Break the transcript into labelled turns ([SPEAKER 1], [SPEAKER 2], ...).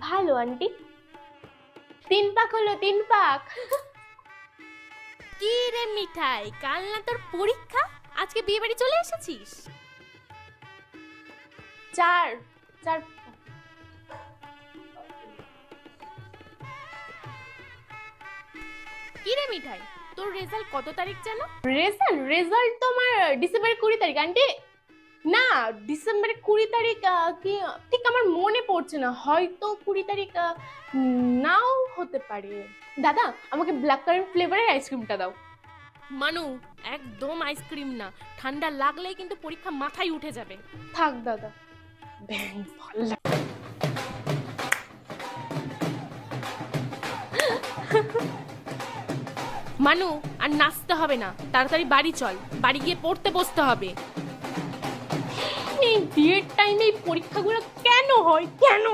[SPEAKER 1] ভালো আন্টি। 3 পাক হলো, 3 পাক।
[SPEAKER 2] কি রে মিঠাই, কাল না তোর পরীক্ষা, আজকে বিয়ে বাড়ি চলে এসেছিস?
[SPEAKER 1] 4 4।
[SPEAKER 2] কি রে মিঠাই, তোর রেজাল্ট কত তারিখ যেন?
[SPEAKER 1] রেজাল্ট তো আমার ডিসেম্বরের 20 তারিখ আন্টি। না, ডিসেম্বরের 20 তারিখ কি ঠিক আমার মনে পড়ছে না, হয়তো 20 তারিখ নাও হতে পারে। দাদা, আমাকে ব্ল্যাক কারেন্ট ফ্লেভারের আইসক্রিমটা দাও।
[SPEAKER 2] মানু, একদম আইসক্রিম না, ঠান্ডা লাগলেই কিন্তু পরীক্ষা মাথায় উঠে যাবে।
[SPEAKER 1] থাক দাদা, ভালো লাগে।
[SPEAKER 2] মানু, আর নাচতে হবে না, তাড়াতাড়ি বাড়ি চল, বাড়ি গিয়ে পড়তে বসতে হবে।
[SPEAKER 1] এই বিয়ের টাইমে এই পরীক্ষাগুলো কেন হয়, কেন?